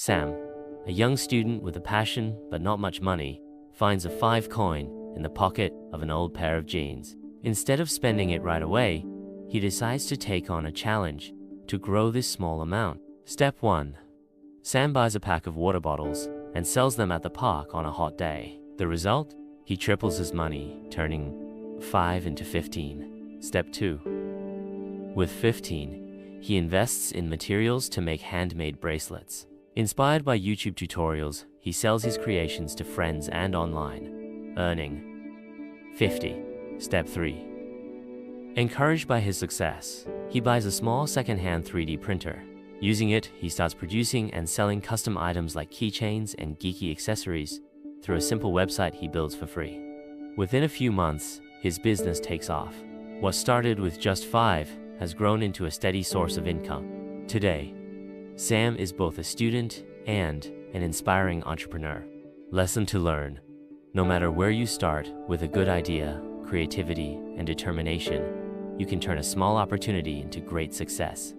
Sam, a young student with a passion but not much money, finds a 5 coin in the pocket of an old pair of jeans. Instead of spending it right away, he decides to take on a challenge to grow this small amount. Step 1. Sam buys a pack of water bottles and sells them at the park on a hot day. The result? He triples his money, turning 5 into 15. Step 2. With 15, he invests in materials to make handmade bracelets. Inspired by YouTube tutorials, he sells his creations to friends and online, earning 50. Step 3. Encouraged by his success, he buys a small second-hand 3D printer. Using it, he starts producing and selling custom items like keychains and geeky accessories through a simple website he builds for free. Within a few months, his business takes off. What started with just 5 has grown into a steady source of income. Today, Sam is both a student and an inspiring entrepreneur. Lesson to learn: no matter where you start, with a good idea, creativity, and determination, you can turn a small opportunity into great success.